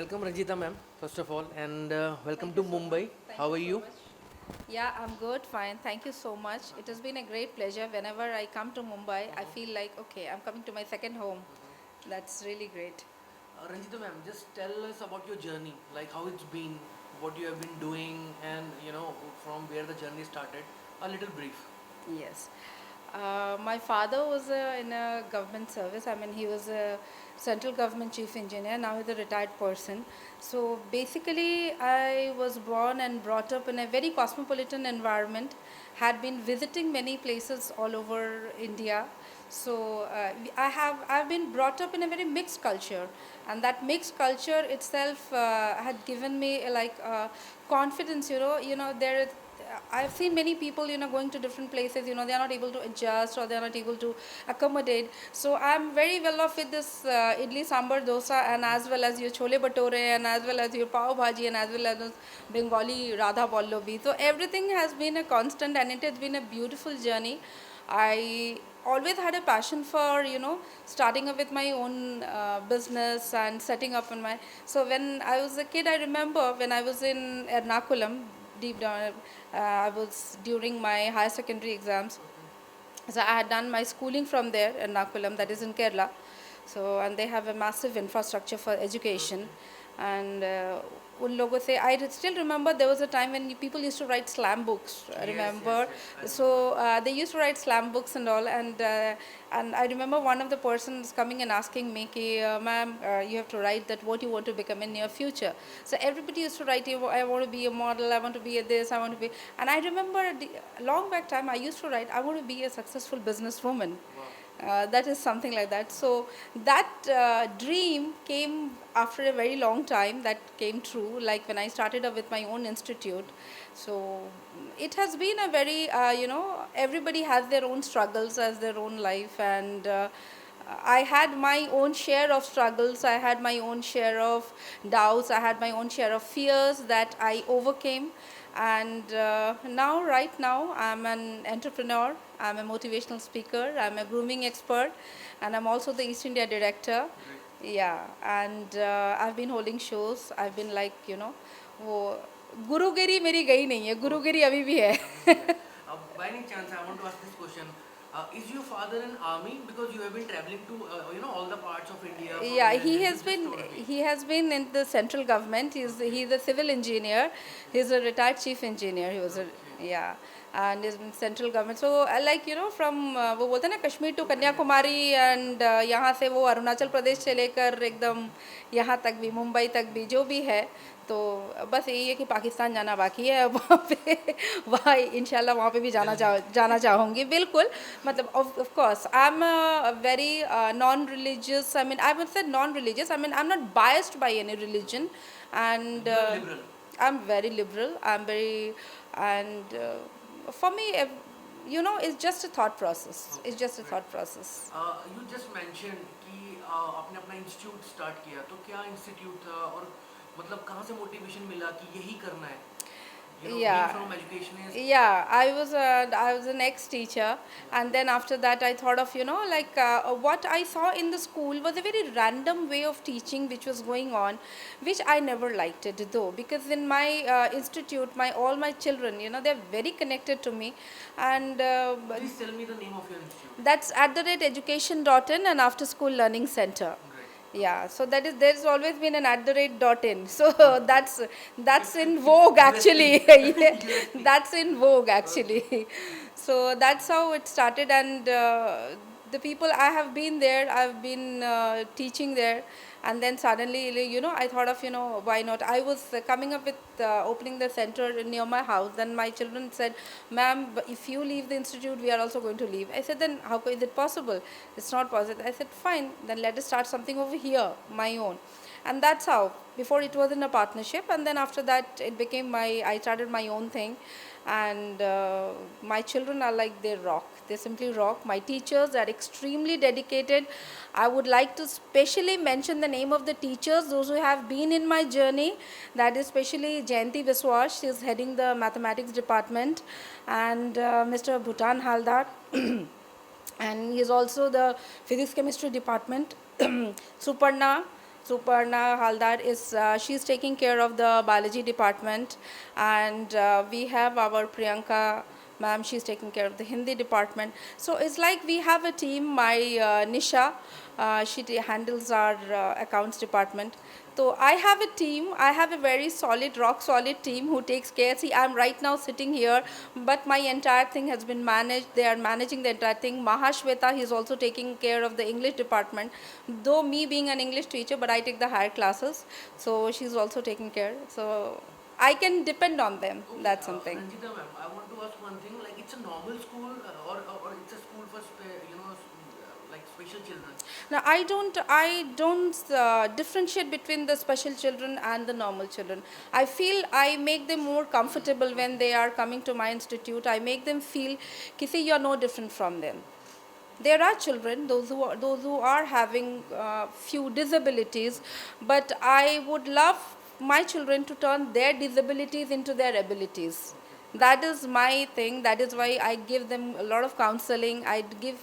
Welcome Ranjita ma'am, first of all, and welcome Thank to you so much. Mumbai. Thank How you are so you? much. Yeah, I'm good, fine. Thank you so much. It has been a great pleasure. Whenever I come to Mumbai, I feel like, okay, I'm coming to my second home. That's really great. Ranjita ma'am, just tell us about your journey, like how it's been, what you have been doing, and from where the journey started. A little brief. Yes. My father was in a government service. I mean, he was a central government chief engineer. Now he's a retired person. So basically, I was born and brought up in a very cosmopolitan environment. Had been visiting many places all over India. So I've been brought up in a very mixed culture, and that mixed culture itself had given me confidence. There I've seen many people, going to different places, they are not able to adjust or they are not able to accommodate. So I'm very well off with this idli sambar dosa and as well as your chole bhature and as well as your pav bhaji and as well as Bengali radha pallavi. So everything has been a constant and it has been a beautiful journey. I always had a passion for starting up with my own business and setting up on my. So when I was a kid, I remember when I was in Ernakulam, deep down, I was during my higher secondary exams. So I had done my schooling from there in Nakulam, that is in Kerala. So and they have a massive infrastructure for education. And उन लोगों से I still remember there was a time when people used to write slam books. I Yes, remember. I remember. So they used to write slam books and all. And I remember one of the persons coming and asking me, कि, ma'am, you have to write that what you want to become in your future. So everybody used to write, I want to be a model, I want to be a this, I want to be. And I remember long back time I used to write, I want to be a successful businesswoman. Wow. That is something like that. So that dream came after a very long time. That came true. Like when I started up with my own institute. So it has been a very everybody has their own struggles as their own life and. I had my own share of struggles. I had my own share of doubts. I had my own share of fears that I overcame. And right now, I'm an entrepreneur. I'm a motivational speaker. I'm a grooming expert. And I'm also the East India director. Great. Yeah. And I've been holding shows. I've been like, वो गुरुगिरी मेरी गई नहीं है गुरुगिरी अभी भी है By any chance, I want to ask this question. Is your father in army? Because you have been traveling to all the parts of India from Yeah, here and there. You just told me. he has been in the central government. He's a civil engineer. He's a retired chief engineer. He was a Okay. yeah, and is in central government. So like from वो बोलते हैं ना Kashmir to Kanyakumari and यहाँ से वो अरुणाचल प्रदेश से लेकर एकदम यहाँ तक भी मुंबई तक भी जो भी है तो बस यही है कि पाकिस्तान जाना बाकी है वहाँ पे वहाँ इंशाल्लाह वहाँ पे भी जाना चाहूँगी बिल्कुल मतलब of course I'm a very non-religious I mean I would say non-religious I mean I'm not biased by any religion and You are liberal. I'm very liberal I'm very and for me it's just a thought process it's just a Great. thought process You just mentioned कि आपने अपना institute start किया तो क्या institute था और मतलब कहाँ से मोटिवेशन मिला कि यही करना है being yeah from educationist. yeah I was an ex teacher and then after that I thought of what I saw in the school was a very random way of teaching which was going on which I never liked it though because in my institute my all my children they're very connected to me and Please tell me the name of your institute. that's at the rate education.in and after school learning center Great. yeah so that is there's always been an at the rate dot in so that's in vogue actually yeah, USP. that's in vogue actually so that's how it started and the people I have been there I've been teaching there and then suddenly I thought of why not I was coming up with opening the center near my house then my children said ma'am if you leave the institute we are also going to leave I said then how is it possible it's not possible I said fine then let us start something over here my own and that's how before it was in a partnership and then after that it became my I started my own thing and my children are like they rock they simply rock my teachers are extremely dedicated I would like to specially mention the name of the teachers those who have been in my journey that is especially Jayanti Biswas she is heading the mathematics department and Mr. Bhutan Haldar and he is also the physics chemistry department Suparna Suparna Haldar is she's taking care of the biology department, and we have our Priyanka ma'am. She's taking care of the Hindi department. So it's like we have a team. My Nisha, handles our accounts department. So I have a team. I have a very solid, rock solid team who takes care. See, I'm right now sitting here, but my entire thing has been managed. They are managing the entire thing. Mahashweta, he's also taking care of the English department. Though me being an English teacher, but I take the higher classes, so she's also taking care. So I can depend on them. Okay, That's something. Ranjita ma'am, I want to ask one thing. Like, it's a normal school, or it's a school for like special children. Now I don't differentiate between the special children and the normal children. I feel I make them more comfortable when they are coming to my institute. I make them feel, kisi, you're no different from them. There are children, those who are having few disabilities, but I would love my children to turn their disabilities into their abilities. That is my thing. That is why I give them a lot of counseling. I give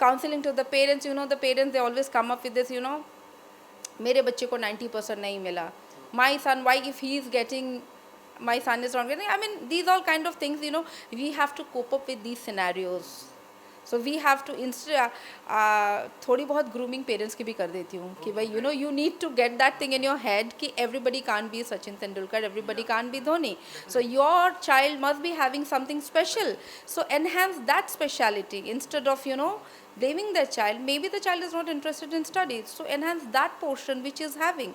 counseling to the parents. The parents, they always come up with this, मेरे बच्चे को 90% नहीं मिला. My son, why if he is getting, my son is not getting. I mean, these all kind of things, we have to cope up with these scenarios. So we have to instead थोड़ी बहुत grooming parents की भी कर देती हूँ कि भाई you need to get that thing in your head कि everybody can't be Sachin Tendulkar, everybody can't be Dhoni. So your child must be having something special. So enhance that speciality instead of blaming the child. Maybe the child is not interested in studies. So enhance that portion which is having.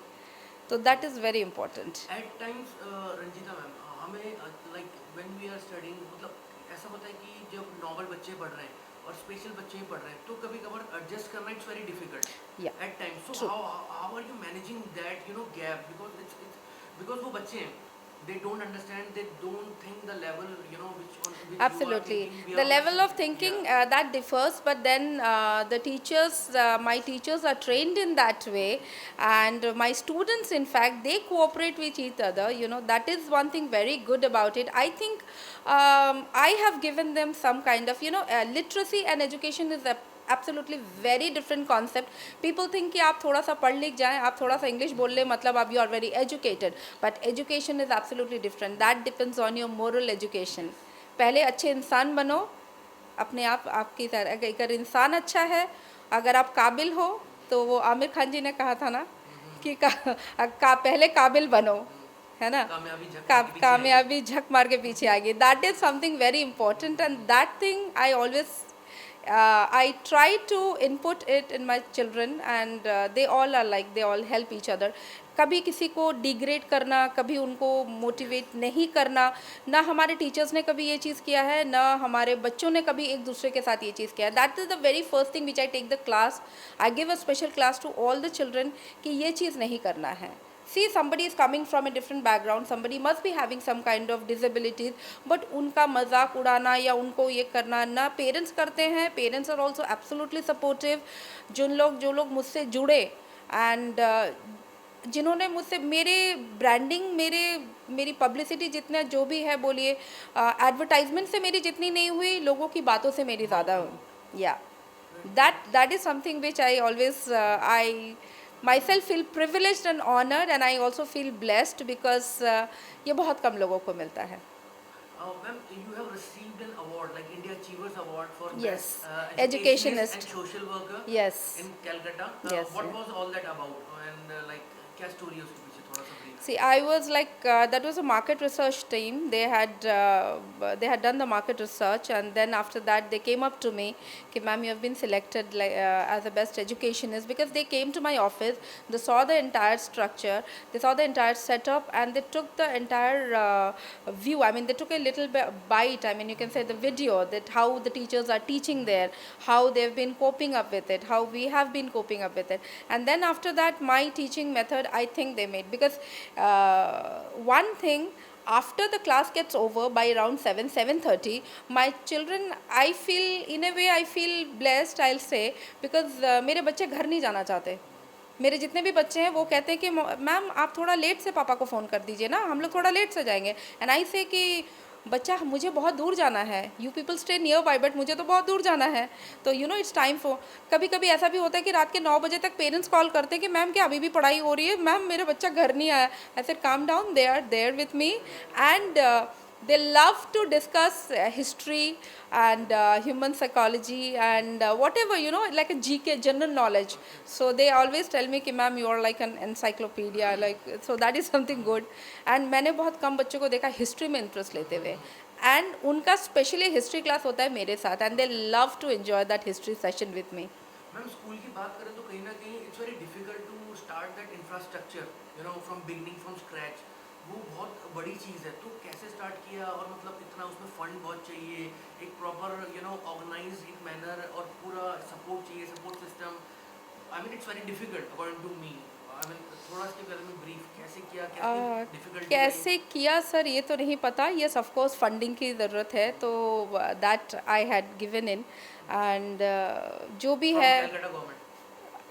So that is very important. At times, Ranjita ma'am, हमें like when we are studying, मतलब ऐसा होता है कि जब normal बच्चे पढ़ रहे हैं और स्पेशल बच्चे ही पढ़ रहे हैं, तो कभी कभार एडजस्ट करना it's very difficult. Yeah. At times. So True. how are you managing that gap, because it's because वो बच्चे हैं, they don't understand, they don't think the level which Absolutely. you are thinking. The level of thinking that differs, but then the teachers, my teachers are trained in that way, and my students, in fact, they cooperate with each other. That is one thing very good about it. I think I have given them some kind of, literacy and education is a absolutely very different concept. People think कि आप थोड़ा सा पढ़ लिख जाएं, आप थोड़ा सा इंग्लिश बोल लें, मतलब आप you are very educated. But education is absolutely different. That depends on your moral education. पहले अच्छे इंसान बनो, अपने आप आपकी तरह. अगर इंसान अच्छा है, अगर आप काबिल हो, तो वो आमिर खान जी ने कहा था ना कि पहले काबिल बनो, है ना, कामयाबी झक मार के पीछे आएगी. That is something very important, and that thing I always I try to input it in my children, and they all are like, they all help each other. कभी किसी को डिग्रेड करना, कभी उनको मोटिवेट नहीं करना, ना हमारे टीचर्स ने कभी ये चीज़ किया है, ना हमारे बच्चों ने कभी एक दूसरे के साथ ये चीज़ किया है. That is the very first thing which I take the class. I give a special class to all the children कि ये चीज़ नहीं करना है. See, somebody is coming from a different background, somebody must be having some kind of disabilities, but उनका मजाक उड़ाना या उनको ये करना ना पेरेंट्स करते हैं. Parents are also absolutely supportive. जो लोग मुझसे जुड़े एंड जिन्होंने मुझसे मेरे ब्रांडिंग, मेरी पब्लिसिटी जितना जो भी है बोलिए, एडवर्टाइजमेंट से मेरी जितनी नहीं हुई, लोगों की बातों से मेरी ज़्यादा हुई. या that is something which I always I myself feel privileged and honored, and I also feel blessed because ये बहुत कम लोगों को मिलता है. Ma'am, you have received an award like India Achievers Award for Yes. Best Educationist and social worker. Yes. In Calcutta. Yes, What yeah. was all that about? And like क्या story है उसके पीछे, थोड़ा सा brief. See, I was like that was a market research team. They had done the market research, and then after that they came up to me, "Ki ma'am, you have been selected as a best educationist," because they came to my office. They saw the entire structure, they saw the entire setup, and they took the entire view. I mean, they took a little bite. I mean, you can say the video that how the teachers are teaching there, how they've been coping up with it, how we have been coping up with it, and then after that, my teaching method, I think they made, because one thing, after the class gets over by around 7:30, my children, I feel, in a way I feel blessed, I'll say, because मेरे बच्चे घर नहीं जाना चाहते. मेरे जितने भी बच्चे हैं वो कहते हैं कि मैम आप थोड़ा लेट से पापा को फ़ोन कर दीजिए ना, हम लोग थोड़ा लेट से जाएंगे. एंड आई से कि बच्चा मुझे बहुत दूर जाना है, you people stay near by but मुझे तो बहुत दूर जाना है, तो you know it's time for. कभी कभी ऐसा भी होता है कि रात के 9 बजे तक पेरेंट्स कॉल करते हैं कि मैम क्या अभी भी पढ़ाई हो रही है, मैम मेरा बच्चा घर नहीं आया। I said calm down, they are there with me and they love to discuss history and human psychology and whatever, you know, like a GK, general knowledge. So they always tell me कि ma'am you are like an encyclopedia, like so that is something good. and मैंने बहुत कम बच्चों को देखा history में interest लेते हुए, and उनका स्पेशली हिस्ट्री क्लास होता है मेरे साथ, and they love to enjoy that history session with me. Ma'am school की बात करें तो कहीं ना कहीं it's very difficult to start that infrastructure, you know, from beginning from scratch. वो बहुत बड़ी चीज़ है, तो कैसे स्टार्ट किया, और मतलब इतना उसमें फंड बहुत चाहिए, एक प्रॉपर यू नो ऑर्गेनाइज एक मैनर, और पूरा सपोर्ट चाहिए, support system. I mean it's very difficult according to me. I mean थोड़ा इसके बारे में ब्रीफ कैसे किया, कैसे डिफिकल्टी कैसे किया सर ये तो नहीं पता, यस ऑफ कोर्स फंडिंग की ज़रूरत है, तो that I had given in, and जो भी है, कैलकाटा गवर्नमेंट?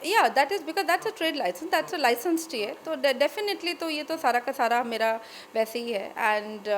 या that is because that's a trade licence, that's a licensed है, तो डेफिनेटली तो ये तो सारा का सारा मेरा वैसे ही है। And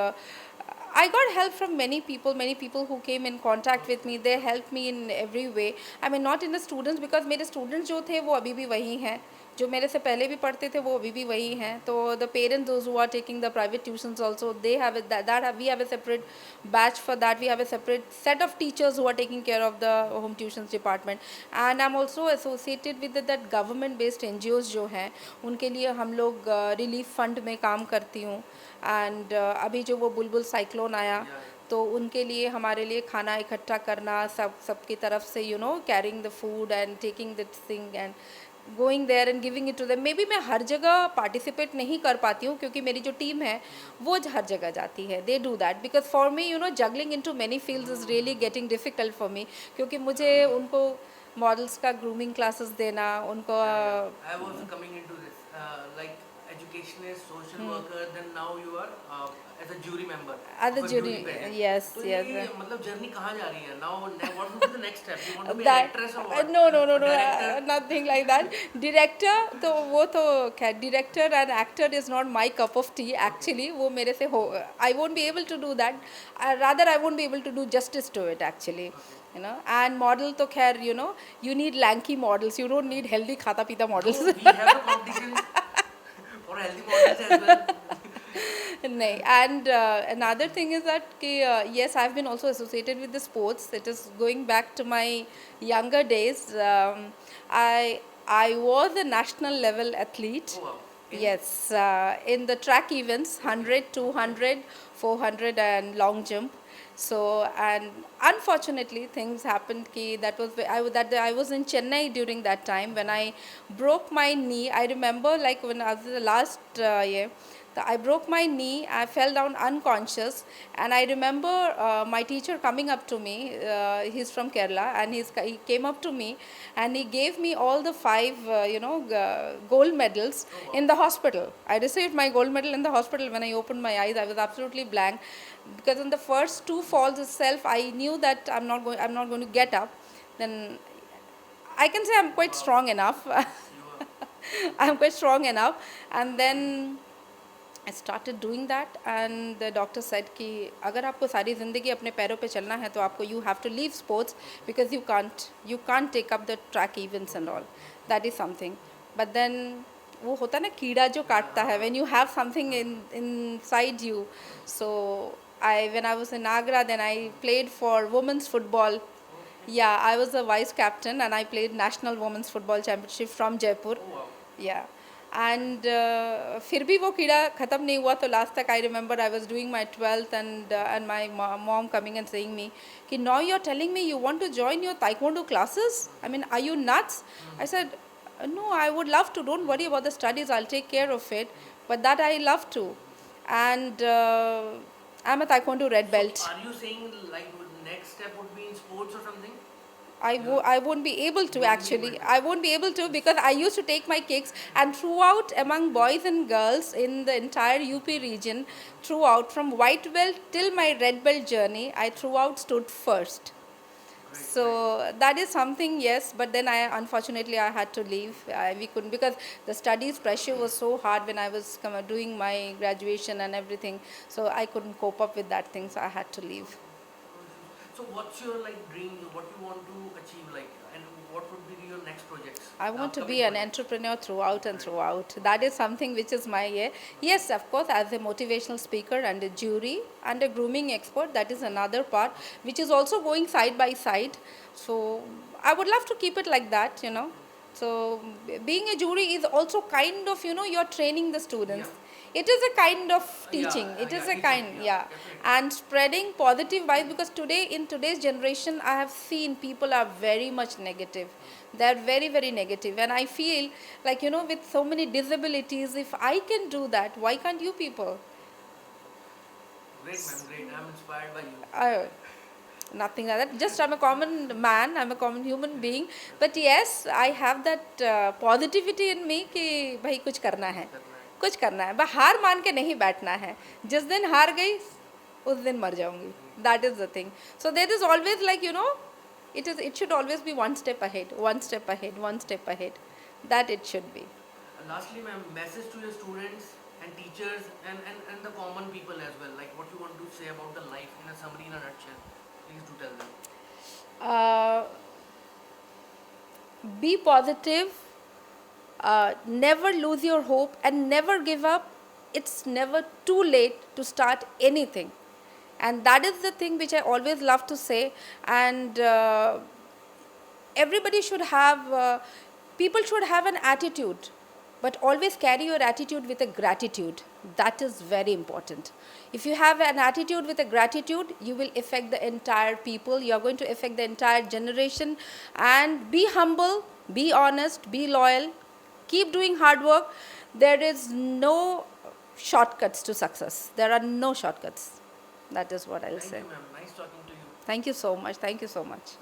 I got help from many people who came in contact with me. They helped me in every way. I mean, not in the students, because मेरे students जो थे वो अभी भी वही हैं, जो मेरे से पहले भी पढ़ते थे वो अभी भी वही हैं। तो the parents, those who are taking the private tuitions also, they have it, we have a separate batch for that. We have a separate set of teachers who are taking care of the home tuitions department. And I'm also associated with that government based NGOs जो हैं, उनके लिए हम लोग relief fund में काम करती हूँ। एंड अभी जो वो बुलबुल साइक्लोन आया, तो उनके लिए हमारे लिए खाना इकट्ठा करना, सबकी तरफ से, you know, caring the food and taking this thing and going there and giving it to them. Maybe मैं हर जगह पार्टिसिपेट नहीं कर पाती हूँ क्योंकि मेरी जो टीम है वो हर जगह जाती है, they do that, because for me, you know, juggling in too many fields is really getting difficult for me, क्योंकि मुझे उनको मॉडल्स का ग्रूमिंग क्लासेस देना, उनको I was coming into this, like educationist, social worker, then now you are as a jury member. as a of a jury, panel. yes, तो yes. ये मतलब journey कहाँ जा रही है? Now what will be the next step? You want to be an That actress or what? no, Director? nothing like that. Director तो वो तो खैर, director and actor is not my cup of tea actually. वो मेरे से हो, I won't be able to do that. Rather I won't be able to do justice to it actually. You know, and model तो खैर, you know, you need lanky models. You don't need healthy खाता पीता models. No, we have a competition for healthy models as well. नहीं, and another thing is that कि yes, I've been also associated with the sports. It is going back to my younger days. I was a national level athlete. Oh wow. Yes, in the track events, 100, 200, 400 and long jump. So, and unfortunately things happened ki I was in Chennai during that time when I broke my knee. I remember, like, when I was the last year, I broke my knee, I fell down unconscious, and I remember my teacher coming up to me, he's from Kerala, and he came up to me and he gave me all the 5 gold medals in the hospital. I received my gold medal in the hospital. When I opened my eyes, I was absolutely blank, because in the first 2 falls itself I knew that I'm not going to get up. Then I can say I'm quite strong enough. I'm quite strong enough, and then I started doing that, and the doctor said कि अगर आपको सारी ज़िंदगी अपने पैरों पे चलना है तो आपको you have to leave sports, because you can't take up the track events and all. That is something. But then वो होता है ना कीड़ा जो काटता है, when you have something inside you. So when I was in Agra, then I played for women's football. Yeah, I was a vice captain and I played national women's football championship from Jaipur. Oh wow. Yeah. And फिर भी वो कीड़ा ख़त्म नहीं हुआ, तो last तक I remember I was doing my 12th, and my mom coming and saying me कि now you're telling me you want to join your taekwondo classes? I mean, are you nuts? I said, no, I would love to. Don't worry about the studies. I'll take care of it. But that I love to. And I'm a taekwondo red belt. So are you saying like next step would be in sports or something? I won't be able to actually. I won't be able to, because I used to take my kicks, and throughout among boys and girls in the entire UP region, throughout from white belt till my red belt journey, I throughout stood first. So that is something, yes, but then unfortunately I had to leave. We couldn't, because the studies pressure was so hard when I was doing my graduation and everything. So I couldn't cope up with that thing, so I had to leave. So what's your like dream? What you want to achieve, like, and what would be your next projects? I The want to upcoming be an projects? entrepreneur throughout and throughout. That is something which is my, yes, of course, as a motivational speaker and a jury and a grooming expert, that is another part which is also going side by side. So I would love to keep it like that. So being a jury is also kind of, you're training the students. Yeah. It is a kind of teaching. Yeah, It is yeah, a teaching, kind, yeah, yeah. definitely. And spreading positive vibes, because in today's generation, I have seen people are very much negative. They're very, very negative. And I feel like, with so many disabilities, if I can do that, why can't you people? Great, ma'am, great. I'm inspired by you. Uh, Nothing like that. Just I'm a common man, I'm a common human being. But yes, I have that positivity in me कि भाई कुछ करना है, कुछ करना है. बस हार मान के नहीं बैठना है. जिस दिन हार गई, उस दिन मर जाऊंगी. That is the thing. So there is always it should always be one step ahead, one step ahead, one step ahead. That it should be. And lastly, ma'am, message to your students and teachers and the common people as well. Like what you want to say about the life in a summary, in a nutshell. Please do tell them. Uh, be positive, never lose your hope, and never give up. It's never too late to start anything, and that is the thing which I always love to say. And everybody should have, people should have an attitude, but always carry your attitude with a gratitude. That is very important. If you have an attitude with a gratitude, you will affect the entire people. You are going to affect the entire generation. And be humble, be honest, be loyal, keep doing hard work. There is no shortcuts to success. There are no shortcuts. That is what I'll Thank say. you, ma'am. Nice talking to you. Thank you so much. Thank you so much.